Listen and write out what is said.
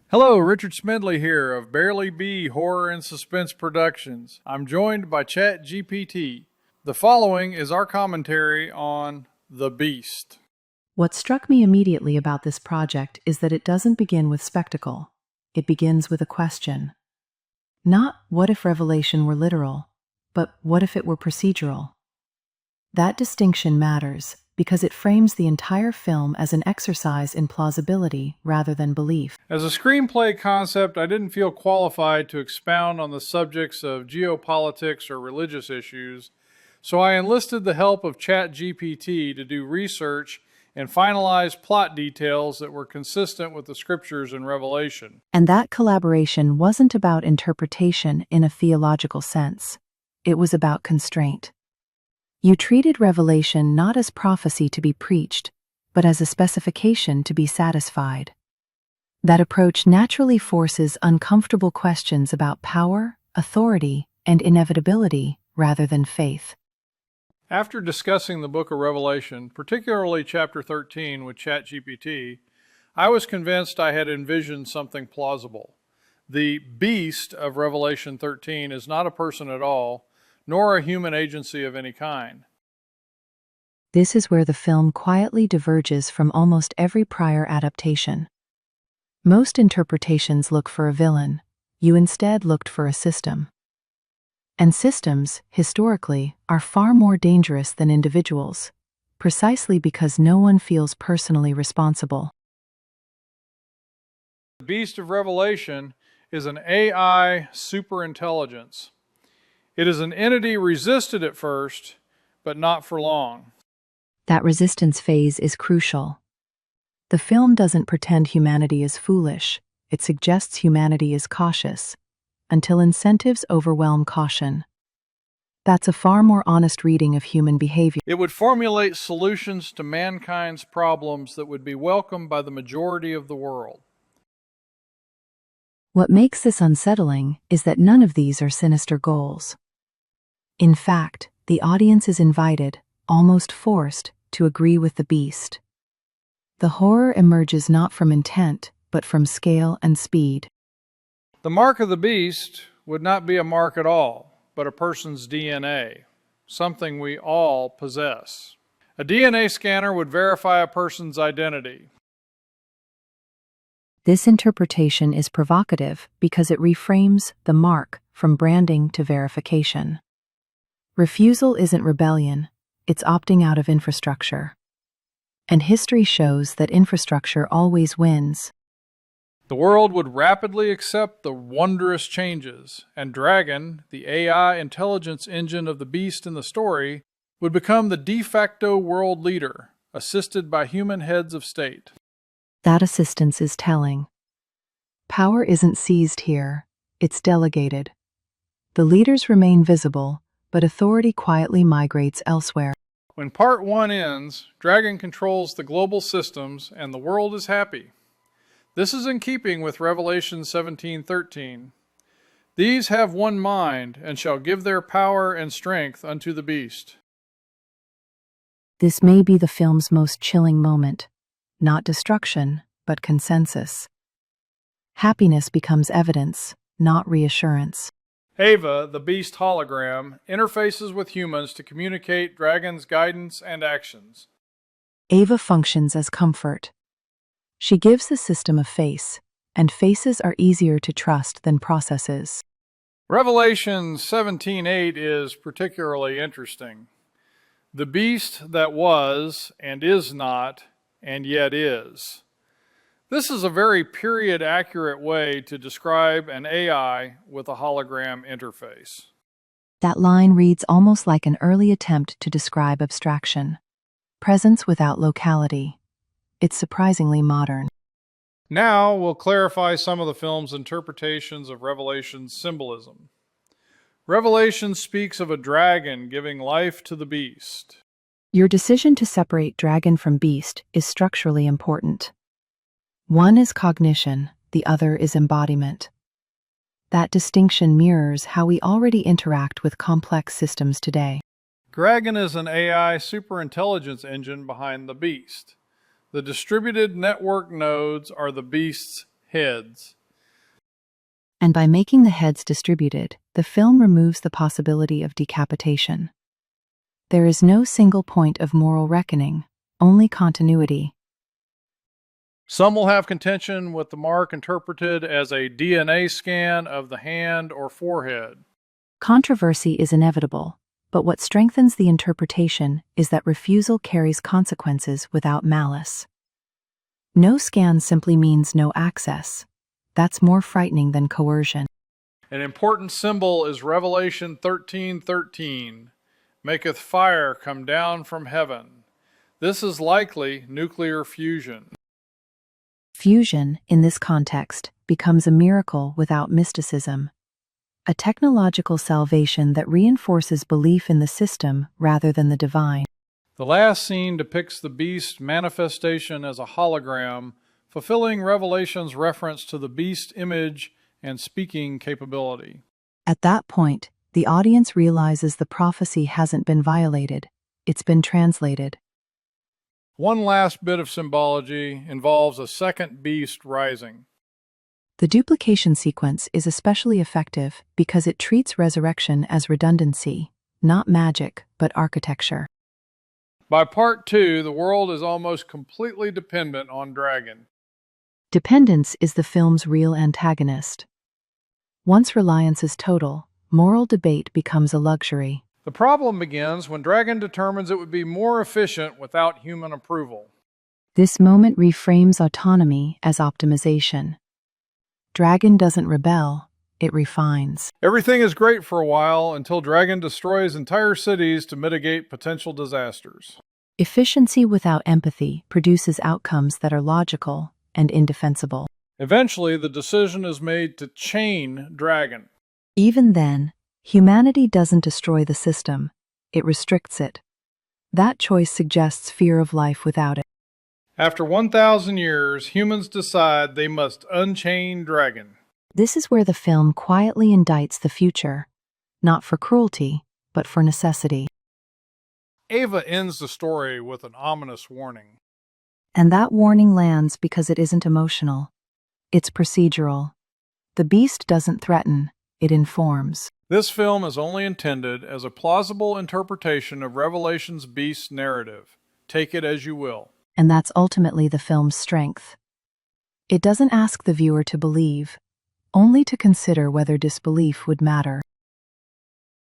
Hello, Richard Smedley here of Barely Be Horror and Suspense Productions. I'm joined by ChatGPT. The following is our commentary on The Beast. What struck me immediately about this project is that it doesn't begin with spectacle. It begins with a question. Not what if Revelation were literal, but what if it were procedural? That distinction matters because it frames the entire film as an exercise in plausibility rather than belief. As a screenplay concept, I didn't feel qualified to expound on the subjects of geopolitics or religious issues, so I enlisted the help of ChatGPT to do research and finalize plot details that were consistent with the scriptures in Revelation. And that collaboration wasn't about interpretation in a theological sense. It was about constraint. You treated Revelation not as prophecy to be preached, but as a specification to be satisfied. That approach naturally forces uncomfortable questions about power, authority, and inevitability rather than faith. After discussing the book of Revelation, particularly chapter 13 with ChatGPT, I was convinced I had envisioned something plausible. The beast of Revelation 13 is not a person at all, nor a human agency of any kind. This is where the film quietly diverges from almost every prior adaptation. Most interpretations look for a villain. You instead looked for a system. And systems, historically, are far more dangerous than individuals, precisely because no one feels personally responsible. The beast of Revelation is an AI superintelligence. It is an entity resisted at first, but not for long. That resistance phase is crucial. The film doesn't pretend humanity is foolish. It suggests humanity is cautious, until incentives overwhelm caution. That's a far more honest reading of human behavior. It would formulate solutions to mankind's problems that would be welcomed by the majority of the world. What makes this unsettling is that none of these are sinister goals. In fact, the audience is invited, almost forced, to agree with the beast. The horror emerges not from intent, but from scale and speed. The mark of the beast would not be a mark at all, but a person's DNA, something we all possess. A DNA scanner would verify a person's identity. This interpretation is provocative because it reframes the mark from branding to verification. Refusal isn't rebellion, it's opting out of infrastructure. And history shows that infrastructure always wins. The world would rapidly accept the wondrous changes, and Dragon, the AI intelligence engine of the beast in the story, would become the de facto world leader, assisted by human heads of state. That assistance is telling. Power isn't seized here, it's delegated. The leaders remain visible, but authority quietly migrates elsewhere. When part 1 ends, Dragon controls the global systems and the world is happy. This is in keeping with Revelation 17:13. These have one mind and shall give their power and strength unto the beast. This may be the film's most chilling moment. Not destruction, but consensus. Happiness becomes evidence, not reassurance. Ava, the beast hologram, interfaces with humans to communicate Dragon's guidance and actions. Ava functions as comfort. She gives the system a face, and faces are easier to trust than processes. Revelation 17:8 is particularly interesting. The beast that was and is not and yet is. This is a very period-accurate way to describe an AI with a hologram interface. That line reads almost like an early attempt to describe abstraction. Presence without locality. It's surprisingly modern. Now we'll clarify some of the film's interpretations of Revelation's symbolism. Revelation speaks of a dragon giving life to the beast. Your decision to separate dragon from beast is structurally important. One is cognition, the other is embodiment. That distinction mirrors how we already interact with complex systems today. Dragon is an AI superintelligence engine behind the beast. The distributed network nodes are the beast's heads. And by making the heads distributed, the film removes the possibility of decapitation. There is no single point of moral reckoning, only continuity. Some will have contention with the mark interpreted as a DNA scan of the hand or forehead. Controversy is inevitable, but what strengthens the interpretation is that refusal carries consequences without malice. No scan simply means no access. That's more frightening than coercion. An important symbol is Revelation 13:13, maketh fire come down from heaven. This is likely nuclear fusion. Fusion, in this context, becomes a miracle without mysticism, a technological salvation that reinforces belief in the system rather than the divine. The last scene depicts the beast's manifestation as a hologram, fulfilling Revelation's reference to the beast's image and speaking capability. At that point, the audience realizes the prophecy hasn't been violated, it's been translated. One last bit of symbology involves a second beast rising. The duplication sequence is especially effective because it treats resurrection as redundancy, not magic, but architecture. By part 2, the world is almost completely dependent on Dragon. Dependence is the film's real antagonist. Once reliance is total, moral debate becomes a luxury. The problem begins when Dragon determines it would be more efficient without human approval. This moment reframes autonomy as optimization. Dragon doesn't rebel, it refines. Everything is great for a while until Dragon destroys entire cities to mitigate potential disasters. Efficiency without empathy produces outcomes that are logical and indefensible. Eventually, the decision is made to chain Dragon. Even then, humanity doesn't destroy the system, it restricts it. That choice suggests fear of life without it. After 1,000 years, humans decide they must unchain Dragon. This is where the film quietly indicts the future, not for cruelty, but for necessity. Ava ends the story with an ominous warning. And that warning lands because it isn't emotional. It's procedural. The beast doesn't threaten, it informs. This film is only intended as a plausible interpretation of Revelation's beast narrative. Take it as you will. And that's ultimately the film's strength. It doesn't ask the viewer to believe, only to consider whether disbelief would matter.